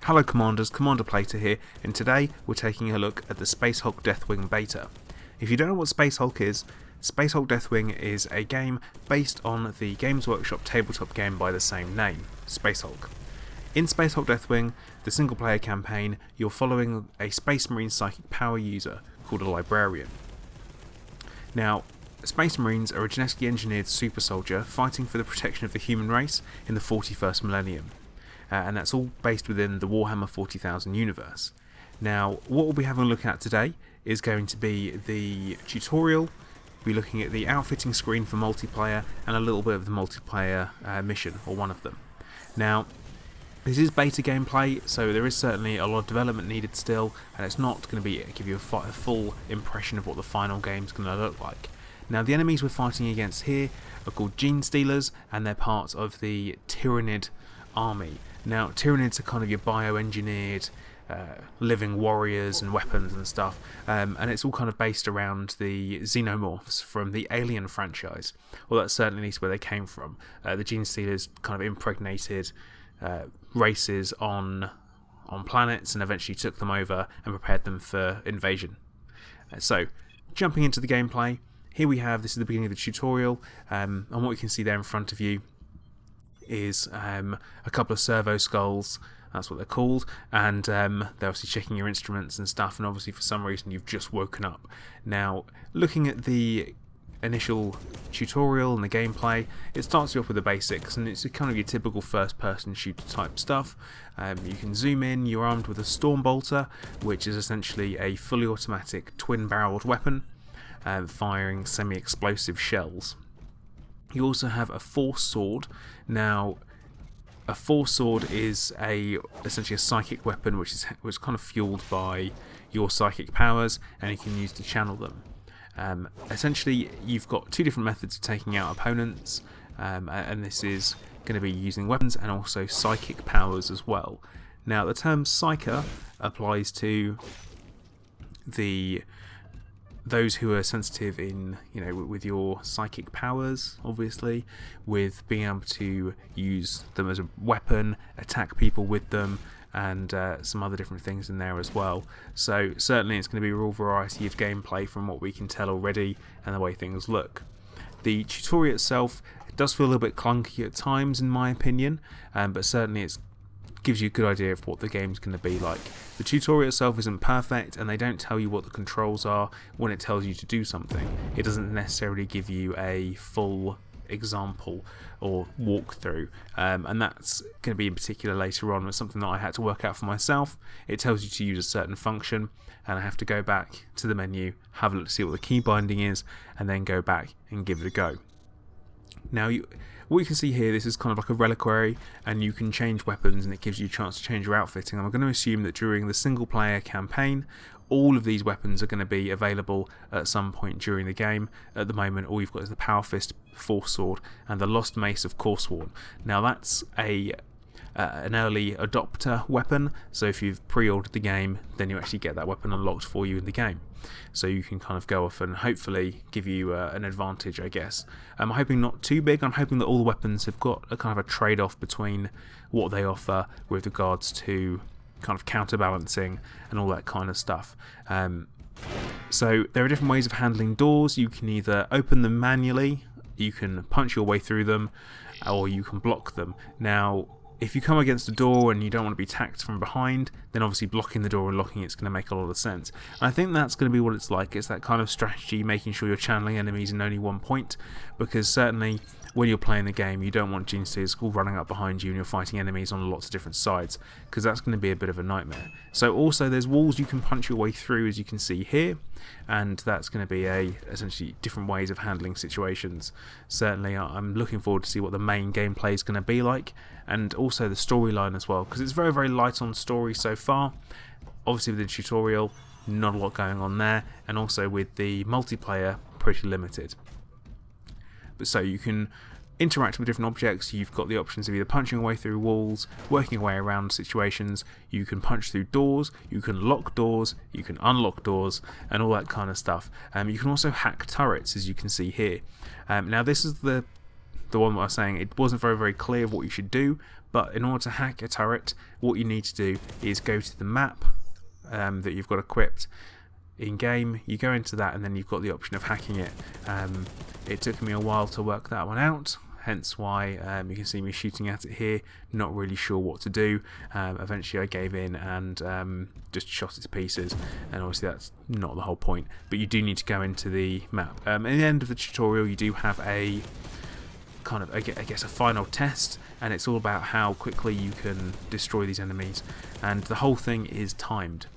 Hello Commanders, Commander Plater here, and today we're taking a look at the Space Hulk Deathwing beta. If you don't know what Space Hulk is, Space Hulk Deathwing is a game based on the Games Workshop tabletop game by the same name, Space Hulk. In Space Hulk Deathwing, the single player campaign, you're following a Space Marine psychic power user called a Librarian. Now, Space Marines are a genetically engineered super soldier fighting for the protection of the human race in the 41st millennium. And that's all based within the Warhammer 40,000 universe. Now, what we'll be having a look at today is going to be the tutorial, we'll be looking at the outfitting screen for multiplayer, and a little bit of the multiplayer mission, or one of them. Now, this is beta gameplay, so there is certainly a lot of development needed still, and it's not going to give you a full impression of what the final game's going to look like. Now, the enemies we're fighting against here are called Gene Stealers, and they're part of the Tyrannid army. Now, Tyranids are kind of your bioengineered living warriors and weapons and stuff, and it's all kind of based around the xenomorphs from the Alien franchise. Well, that's certainly at least where they came from. The Gene Stealers kind of impregnated races on planets and eventually took them over and prepared them for invasion. So, jumping into the gameplay, here we have, this is the beginning of the tutorial, and what you can see there in front of you is a couple of servo skulls, that's what they're called, and they're obviously checking your instruments and stuff, and obviously for some reason you've just woken up. Now, looking at the initial tutorial and the gameplay, it starts you off with the basics, and it's kind of your typical first person shooter type stuff. You can zoom in, you're armed with a Storm Bolter, which is essentially a fully automatic twin barreled weapon, firing semi-explosive shells. You also have a Force Sword. Now, a Force Sword is essentially a psychic weapon which is kind of fueled by your psychic powers, and you can use to channel them. Essentially, you've got two different methods of taking out opponents, and this is going to be using weapons and also psychic powers as well. Now, the term Psyker applies to those who are sensitive in, with your psychic powers, obviously, with being able to use them as a weapon, attack people with them, and some other different things in there as well. So certainly it's going to be a real variety of gameplay from what we can tell already and the way things look. The tutorial itself does feel a little bit clunky at times in my opinion, but certainly it gives you a good idea of what the game's going to be like. The tutorial itself isn't perfect, and they don't tell you what the controls are when it tells you to do something. It doesn't necessarily give you a full example or walkthrough, and that's going to be in particular later on. It's something that I had to work out for myself. It tells you to use a certain function, and I have to go back to the menu, have a look to see what the key binding is, and then go back and give it a go. Now, what you can see here, this is kind of like a reliquary, and you can change weapons, and it gives you a chance to change your outfitting. I'm going to assume that during the single player campaign, all of these weapons are going to be available at some point during the game. At the moment, all you've got is the Power Fist, Force Sword, and the Lost Mace of Corsworn. Now, that's an early adopter weapon, so if you've pre-ordered the game, then you actually get that weapon unlocked for you in the game. So you can kind of go off and hopefully give you an advantage, I guess. I'm hoping not too big. I'm hoping that all the weapons have got a kind of a trade-off between what they offer with regards to kind of counterbalancing and all that kind of stuff. So there are different ways of handling doors. You can either open them manually, you can punch your way through them, or you can block them. Now, if you come against a door and you don't want to be attacked from behind, then obviously blocking the door and locking it's going to make a lot of sense. And I think that's going to be what it's like. It's that kind of strategy, making sure you're channeling enemies in only one point, because certainly when you're playing the game, you don't want Gene Stealers all running up behind you and you're fighting enemies on lots of different sides, because that's going to be a bit of a nightmare. So also there's walls you can punch your way through, as you can see here, and that's going to be essentially different ways of handling situations. Certainly I'm looking forward to see what the main gameplay is going to be like, and also the storyline as well, because it's very, very light on story so far. Obviously with the tutorial, not a lot going on there, and also with the multiplayer, pretty limited. But so you can interact with different objects. You've got the options of either punching away through walls, working your way around situations. You can punch through doors, you can lock doors, you can unlock doors, and all that kind of stuff. You can also hack turrets, as you can see here. Now this is the the one that I was saying, it wasn't very clear what you should do, but in order to hack a turret, what you need to do is go to the map that you've got equipped in game. You go into that and then you've got the option of hacking it. It took me a while to work that one out, hence why you can see me shooting at it here, not really sure what to do. Eventually I gave in and just shot it to pieces, and obviously that's not the whole point, but you do need to go into the map. At the end of the tutorial you do have a kind of, I guess, a final test, and it's all about how quickly you can destroy these enemies, and the whole thing is timed.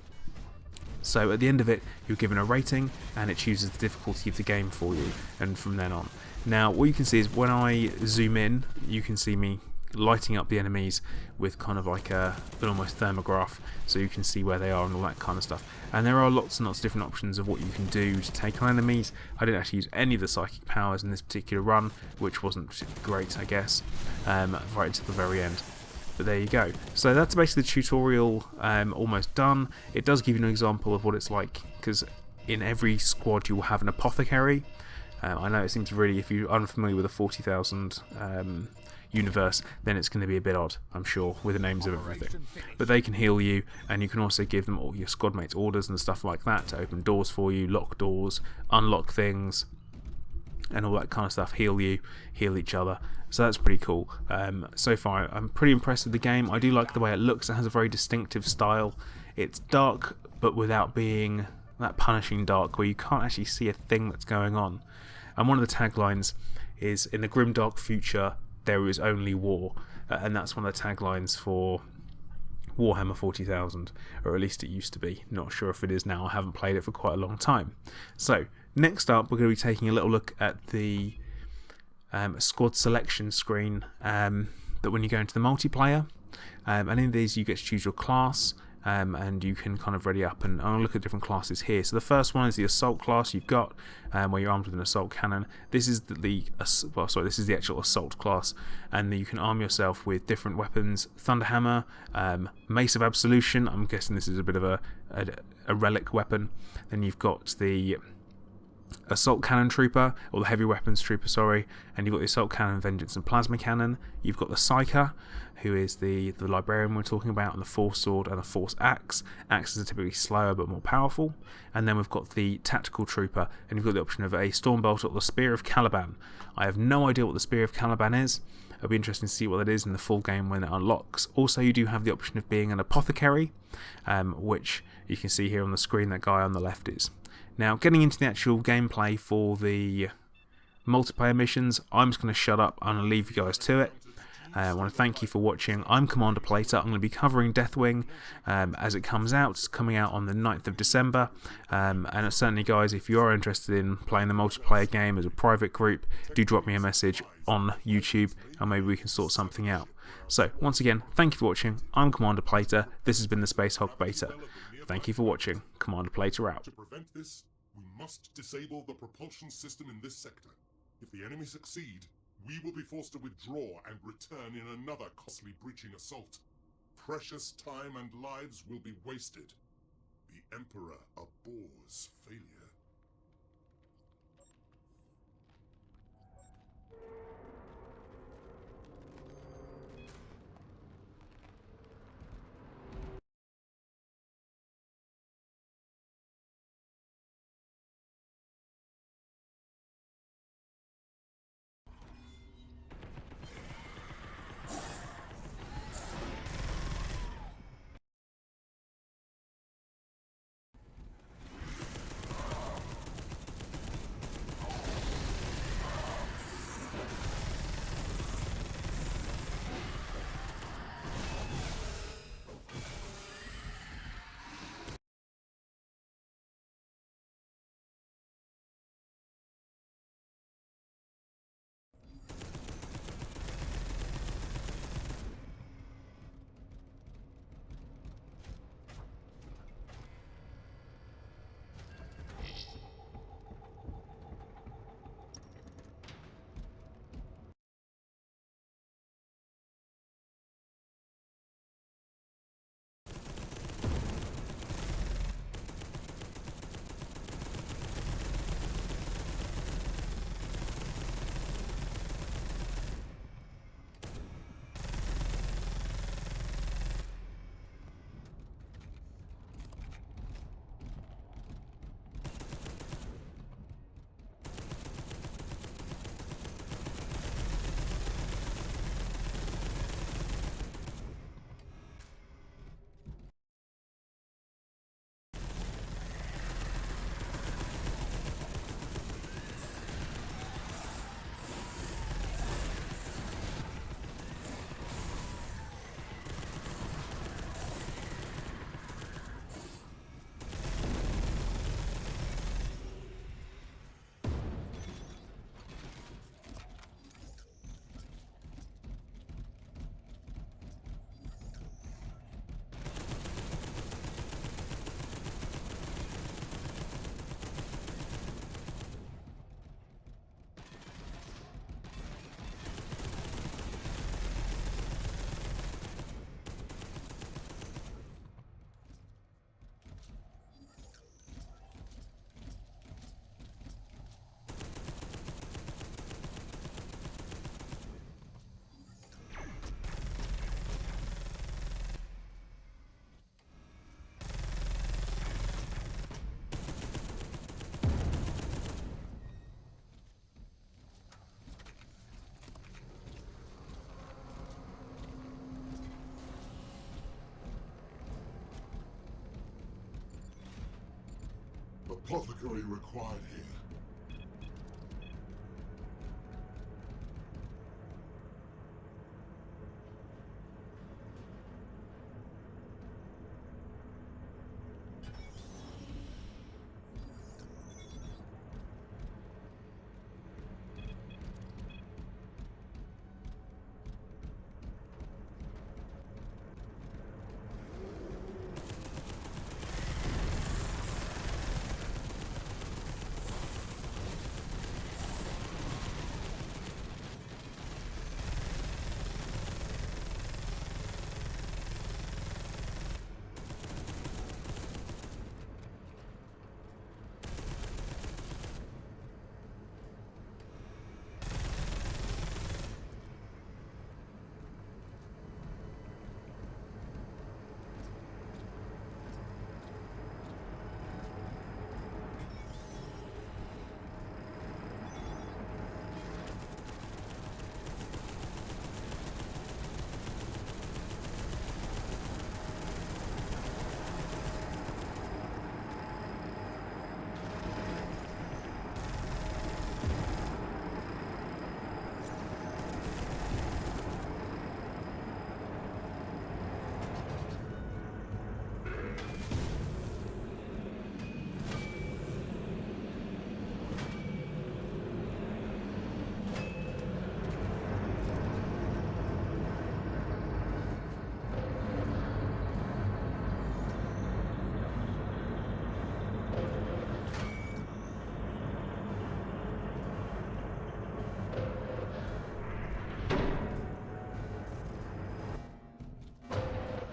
So at the end of it, you're given a rating, and it chooses the difficulty of the game for you, and from then on. Now, what you can see is when I zoom in, you can see me lighting up the enemies with kind of like an almost thermograph, so you can see where they are and all that kind of stuff. And there are lots and lots of different options of what you can do to take on enemies. I didn't actually use any of the psychic powers in this particular run, which wasn't particularly great, I guess, right until the very end. But there you go. So that's basically the tutorial almost done. It does give you an example of what it's like, because in every squad you will have an apothecary. I know it seems really, if you're unfamiliar with the 40,000 universe, then it's going to be a bit odd, I'm sure, with the names of everything. But they can heal you, and you can also give them all your squad mates orders and stuff like that to open doors for you, lock doors, unlock things, and all that kind of stuff. Heal you, heal each other. So that's pretty cool. So far I'm pretty impressed with the game. I do like the way it looks. It has a very distinctive style. It's dark, but without being that punishing dark where you can't actually see a thing that's going on. And one of the taglines is, in the grimdark future there is only war, and that's one of the taglines for Warhammer 40,000, or at least it used to be. Not sure if it is now, I haven't played it for quite a long time. So next up we're going to be taking a little look at the squad selection screen that when you go into the multiplayer, and in these you get to choose your class, and you can kind of ready up, and I'll look at different classes here. So the first one is the assault class you've got, where you're armed with an assault cannon. This is this is the actual assault class, and you can arm yourself with different weapons: Thunderhammer, Mace of Absolution. I'm guessing this is a bit of a relic weapon. Then you've got the Assault Cannon Trooper, or the Heavy Weapons Trooper, sorry, and you've got the Assault Cannon, Vengeance and Plasma Cannon. You've got the Psyker, who is the Librarian we're talking about, and the Force Sword and the Force Axe. Axes are typically slower but more powerful. And then we've got the Tactical Trooper, and you've got the option of a Stormbolt or the Spear of Caliban. I have no idea what the Spear of Caliban is. It'll be interesting to see what that is in the full game when it unlocks. Also, you do have the option of being an Apothecary, which you can see here on the screen, that guy on the left is. Now, getting into the actual gameplay for the multiplayer missions, I'm just going to shut up and leave you guys to it. I want to thank you for watching. I'm Commander Plater. I'm going to be covering Deathwing as it comes out. It's coming out on the 9th of December. And certainly, guys, if you are interested in playing the multiplayer game as a private group, do drop me a message on YouTube, and maybe we can sort something out. So, once again, thank you for watching. I'm Commander Plater. This has been the Space Hog Beta. Thank you for watching. Commander Plater out. To prevent this, we must disable the propulsion system in this sector. If the enemy succeed, we will be forced to withdraw and return in another costly breaching assault. Precious time and lives will be wasted. The Emperor abhors failure. apothecary required here.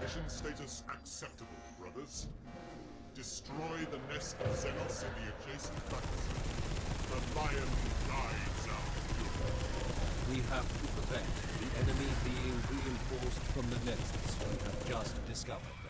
Mission status acceptable, brothers. Destroy the nest of Xenos in the adjacent battleship. The lion guides our fury. We have to prevent the enemy being reinforced from the nests we have just discovered.